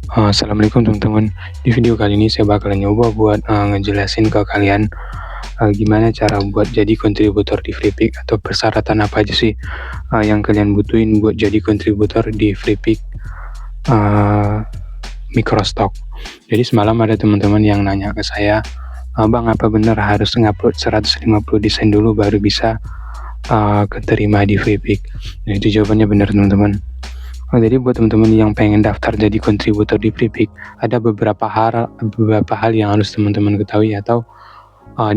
Assalamualaikum teman-teman. Di video kali ini saya bakalan nyoba buat ngejelasin ke kalian gimana cara buat jadi kontributor di Freepik atau persyaratan apa aja sih yang kalian butuhin buat jadi kontributor di Freepik Microstock. Jadi semalam ada teman-teman yang nanya ke saya, Bang, apa benar harus ngupload 150 desain dulu baru bisa keterima di Freepik? Nah, itu jawabannya benar teman-teman. Jadi buat teman-teman yang pengen daftar jadi kontributor di Freepik, ada beberapa hal yang harus teman-teman ketahui atau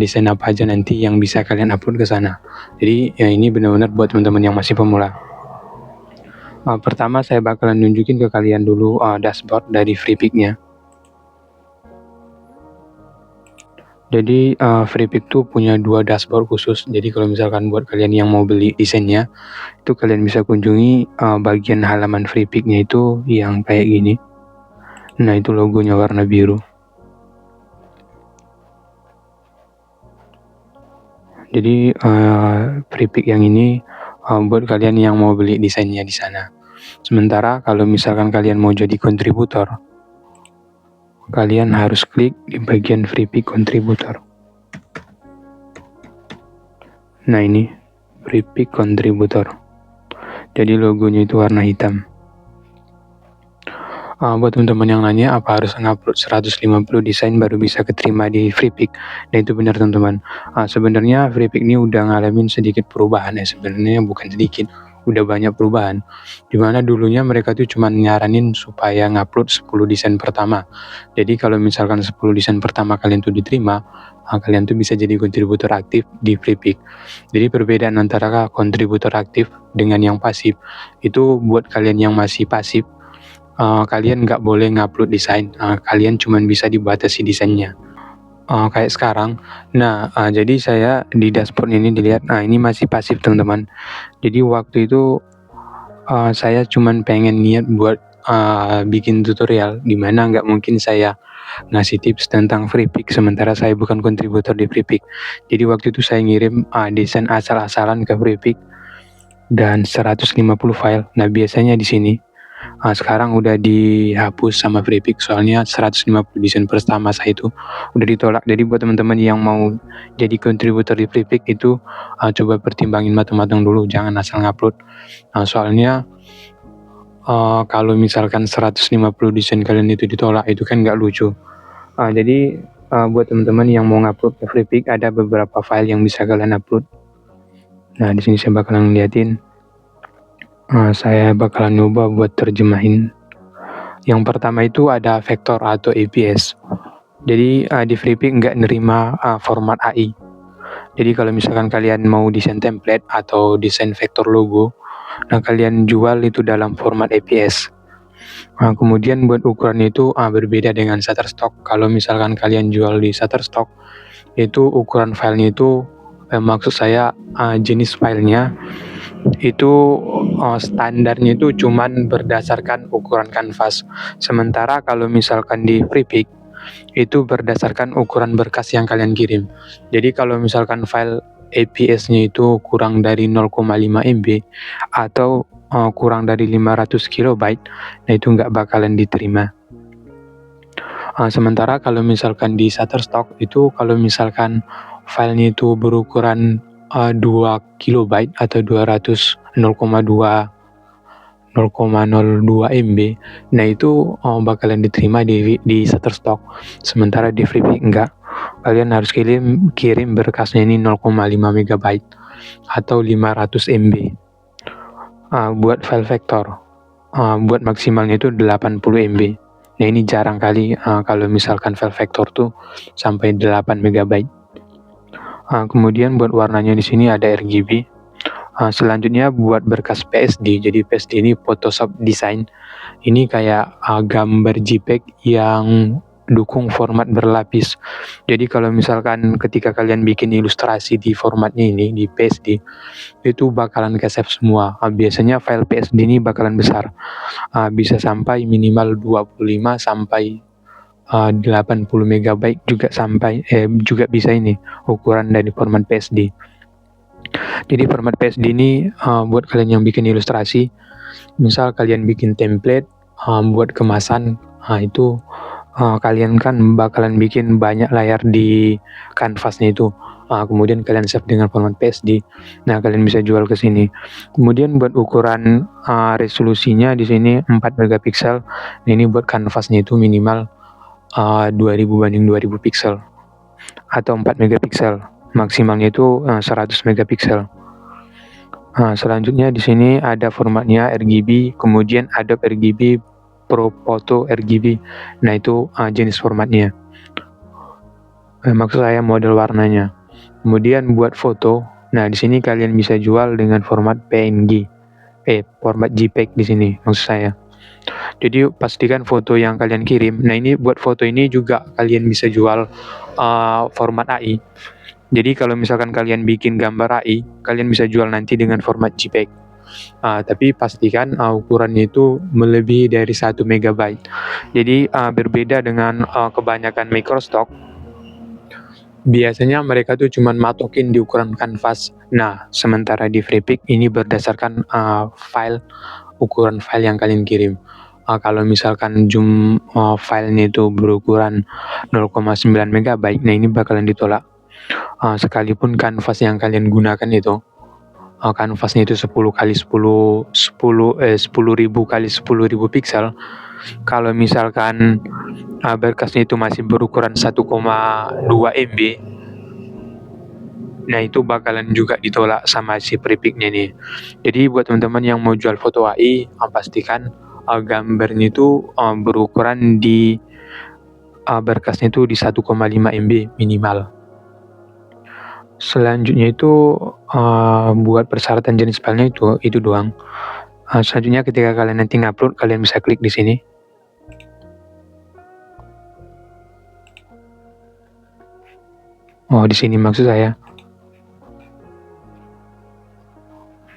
desain apa aja nanti yang bisa kalian upload ke sana. Jadi ya ini benar-benar buat teman-teman yang masih pemula. Pertama saya bakalan nunjukin ke kalian dulu dashboard dari Freepik-nya. Jadi Freepik tuh punya 2 dashboard khusus. Jadi kalau misalkan buat kalian yang mau beli desainnya, itu kalian bisa kunjungi bagian halaman Freepik-nya itu yang kayak gini. Nah, itu logonya warna biru. Jadi Freepik yang ini buat kalian yang mau beli desainnya di sana. Sementara kalau misalkan kalian mau jadi kontributor, kalian harus klik di bagian Freepik kontributor. Nah, ini Freepik kontributor. Jadi logonya itu warna hitam. Buat teman-teman yang nanya apa harus ngupload 150 desain baru bisa keterima di Freepik, nah itu benar teman-teman. Sebenarnya Freepik ini udah ngalamin sedikit perubahan ya, sebenarnya bukan sedikit, udah banyak perubahan. Dimana dulunya mereka tuh cuma nyaranin supaya ngupload 10 desain pertama. Jadi kalau misalkan 10 desain pertama kalian tuh diterima, kalian tuh bisa jadi kontributor aktif di Freepik. Jadi perbedaan antara kontributor aktif dengan yang pasif, itu buat kalian yang masih pasif, kalian nggak boleh ngupload desain, kalian cuma bisa dibatasi desainnya. Kayak sekarang, nah jadi saya di dashboard ini dilihat, ini masih pasif teman-teman. Jadi waktu itu saya cuma pengen niat buat bikin tutorial, dimana nggak mungkin saya ngasih tips tentang Freepik sementara saya bukan kontributor di Freepik. Jadi waktu itu saya ngirim desain asal-asalan ke Freepik dan 150 file. Nah biasanya di sini sekarang udah dihapus sama Freepik soalnya 150 desain pertama saya itu udah ditolak. Jadi buat teman-teman yang mau jadi kontributor di Freepik itu coba pertimbangin matang-matang dulu, jangan asal ngupload. Soalnya kalau misalkan 150 desain kalian itu ditolak, itu kan nggak lucu. Jadi buat teman-teman yang mau ngupload ke Freepik, ada beberapa file yang bisa kalian upload. Nah, di sini saya bakalan ngeliatin. Saya bakalan nyoba buat terjemahin. Yang pertama itu ada vektor atau APS. Jadi di Freepik nggak nerima format AI. Jadi kalau misalkan kalian mau desain template atau desain vektor logo, nah kalian jual itu dalam format APS. Kemudian buat ukurannya itu berbeda dengan Shutterstock. Kalau misalkan kalian jual di Shutterstock, itu ukuran filenya itu maksud saya jenis filenya itu standarnya itu cuman berdasarkan ukuran kanvas. Sementara kalau misalkan di Freepik itu berdasarkan ukuran berkas yang kalian kirim. Jadi kalau misalkan file APS-nya itu kurang dari 0,5 MB atau kurang dari 500 KB, nah itu nggak bakalan diterima. Sementara kalau misalkan di Shutterstock itu kalau misalkan filenya itu berukuran 2 KB atau 0,02 MB, nah itu bakalan diterima di Shutterstock. Sementara di Freepik enggak, kalian harus kirim berkasnya ini 0,5 MB atau 500 MB. Buat file vektor, buat maksimalnya itu 80 MB. Nah ini jarang kali kalau misalkan file vektor tuh sampai 8 MB. Kemudian buat warnanya di sini ada RGB. Selanjutnya buat berkas PSD. Jadi PSD ini Photoshop Design. Ini kayak gambar JPEG yang dukung format berlapis. Jadi kalau misalkan ketika kalian bikin ilustrasi di formatnya ini di PSD, itu bakalan ke-save semua. Biasanya file PSD ini bakalan besar. Bisa sampai minimal 25 sampai 80 MB juga bisa ini ukuran dari format PSD. Jadi format PSD ini buat kalian yang bikin ilustrasi, misal kalian bikin template buat kemasan Itu kalian kan bakalan bikin banyak layar di kanvasnya itu. Kemudian kalian save dengan format PSD. Nah, kalian bisa jual ke sini. Kemudian buat ukuran resolusinya di sini 4 megapiksel. Nah, ini buat kanvasnya itu minimal 2000 banding 2000 piksel atau 4 megapiksel. Maksimalnya itu 100 megapiksel. Selanjutnya di sini ada formatnya RGB, kemudian Adobe RGB, Pro Photo RGB. Nah, itu jenis formatnya. Maksud saya model warnanya. Kemudian buat foto, nah di sini kalian bisa jual dengan format PNG, format JPEG di sini maksud saya. Jadi pastikan foto yang kalian kirim. Nah, ini buat foto ini juga kalian bisa jual format AI. Jadi kalau misalkan kalian bikin gambar AI, kalian bisa jual nanti dengan format JPEG. Tapi pastikan ukurannya itu melebihi dari 1 MB. Jadi berbeda dengan kebanyakan microstock. Biasanya mereka tuh cuman matokin di ukuran kanvas. Nah, sementara di Freepik ini berdasarkan ukuran file yang kalian kirim. Kalau misalkan filenya itu berukuran 0,9 MB, nah ini bakalan ditolak. Sekalipun kanvas yang kalian gunakan itu kanvasnya itu 10 kali 10.000 kali 10.000 piksel. Kalau misalkan berkasnya itu masih berukuran 1,2 MB, nah itu bakalan juga ditolak sama si Freepiknya nih. Jadi buat teman-teman yang mau jual foto AI, pastikan gambarnya itu berukuran di berkasnya itu di 1,5 MB minimal. Selanjutnya itu buat persyaratan jenis filenya itu doang. Selanjutnya ketika kalian nanti ngupload, kalian bisa klik di sini. Di sini maksud saya.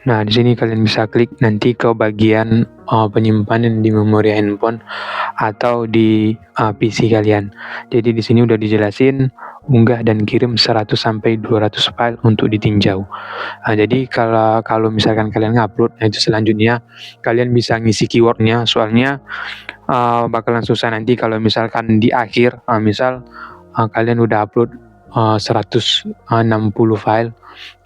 Nah, di sini kalian bisa klik nanti ke bagian penyimpanan di memori handphone atau di PC kalian. Jadi di sini udah dijelasin unggah dan kirim 100 sampai 200 file untuk ditinjau. Jadi kalau misalkan kalian ngupload, nah itu selanjutnya kalian bisa ngisi keywordnya, soalnya bakalan susah nanti kalau misalkan di akhir, misal kalian udah upload 160 file,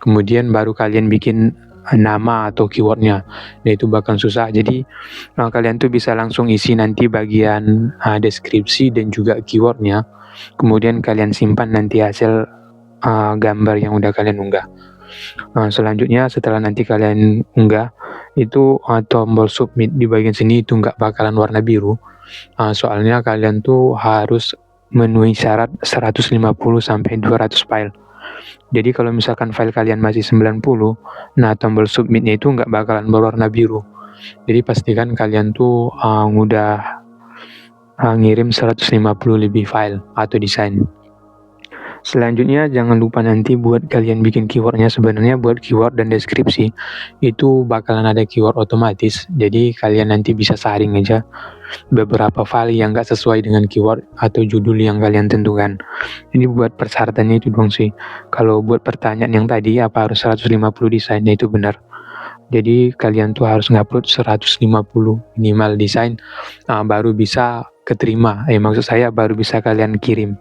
kemudian baru kalian bikin nama atau keywordnya. Nah, itu bakal susah. Jadi kalian tuh bisa langsung isi nanti bagian deskripsi dan juga keywordnya. Kemudian kalian simpan nanti hasil gambar yang udah kalian unggah. Selanjutnya setelah nanti kalian unggah, itu tombol submit di bagian sini itu nggak bakalan warna biru. Soalnya kalian tuh harus memenuhi syarat 150 sampai 200 file. Jadi kalau misalkan file kalian masih 90, nah tombol submitnya itu nggak bakalan berwarna biru. Jadi pastikan kalian tuh udah ngirim 150 lebih file atau desain. Selanjutnya jangan lupa nanti buat kalian bikin keywordnya. Sebenarnya buat keyword dan deskripsi itu bakalan ada keyword otomatis. Jadi kalian nanti bisa saring aja beberapa file yang nggak sesuai dengan keyword atau judul yang kalian tentukan. Ini buat persyaratannya itu doang sih. Kalau buat pertanyaan yang tadi apa harus 150 desainnya, itu benar. Jadi kalian tuh harus ngupload 150 minimal desain baru bisa keterima. Maksud saya baru bisa kalian kirim.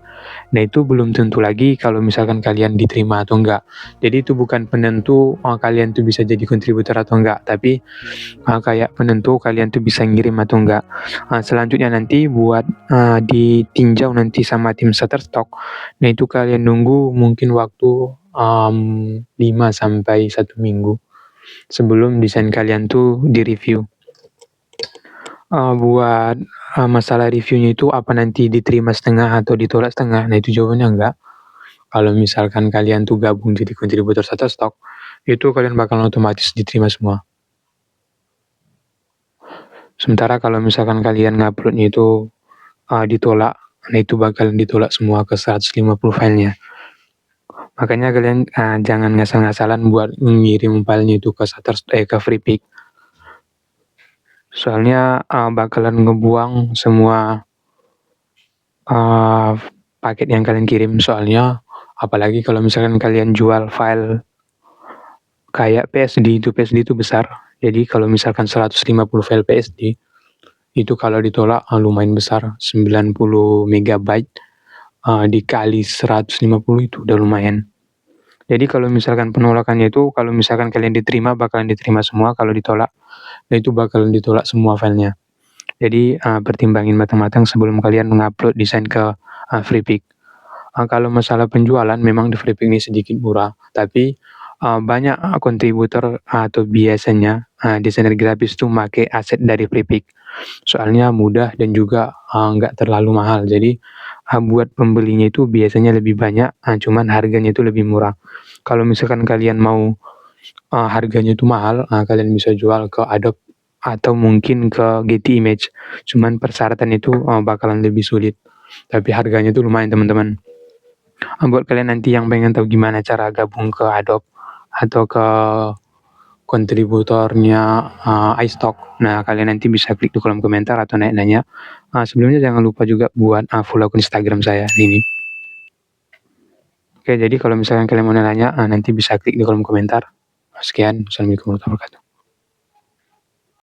Nah, itu belum tentu lagi kalau misalkan kalian diterima atau enggak. Jadi itu bukan penentu kalian tuh bisa jadi kontributor atau enggak, tapi kayak penentu kalian tuh bisa ngirim atau enggak. Selanjutnya nanti buat ditinjau nanti sama tim Shutterstock. Nah, itu kalian nunggu mungkin waktu 5 sampai 1 minggu sebelum desain kalian tuh direview. Buat masalah reviewnya itu apa nanti diterima setengah atau ditolak setengah, nah itu jawabannya enggak. Kalau misalkan kalian tuh gabung jadi kontributor Shutterstock, itu kalian bakal otomatis diterima semua. Sementara kalau misalkan kalian nguploadnya itu ditolak, nah itu bakal ditolak semua ke 150 filenya. Makanya kalian jangan ngasal-ngasalan buat ngirim filenya itu ke ke Freepik. Soalnya bakalan ngebuang semua paket yang kalian kirim. Soalnya apalagi kalau misalkan kalian jual file kayak PSD itu besar. Jadi kalau misalkan 150 file PSD, Itu kalau ditolak lumayan besar, 90 megabyte dikali 150 itu udah lumayan. Jadi kalau misalkan penolakannya itu, kalau misalkan kalian diterima bakalan diterima semua, kalau ditolak, nah itu bakalan ditolak semua filenya. Jadi pertimbangin matang-matang sebelum kalian mengupload desain ke Freepik. Kalau masalah penjualan memang di Freepik ini sedikit murah, tapi banyak kontributor atau biasanya desainer grafis tuh make aset dari Freepik. Soalnya mudah dan juga nggak terlalu mahal. Jadi buat pembelinya itu biasanya lebih banyak, cuman harganya itu lebih murah. Kalau misalkan kalian mau harganya itu mahal, kalian bisa jual ke Adobe atau mungkin ke Getty Image. Cuman persyaratan itu bakalan lebih sulit. Tapi harganya itu lumayan teman-teman. Buat kalian nanti yang pengen tahu gimana cara gabung ke Adobe atau ke kontributornya iStock. Nah, kalian nanti bisa klik di kolom komentar atau nanya. Sebelumnya jangan lupa juga buat follow akun Instagram saya ini. Oke, jadi kalau misalkan kalian mau nanya, nanti bisa klik di kolom komentar. Sekian, Assalamualaikum warahmatullahi wabarakatuh.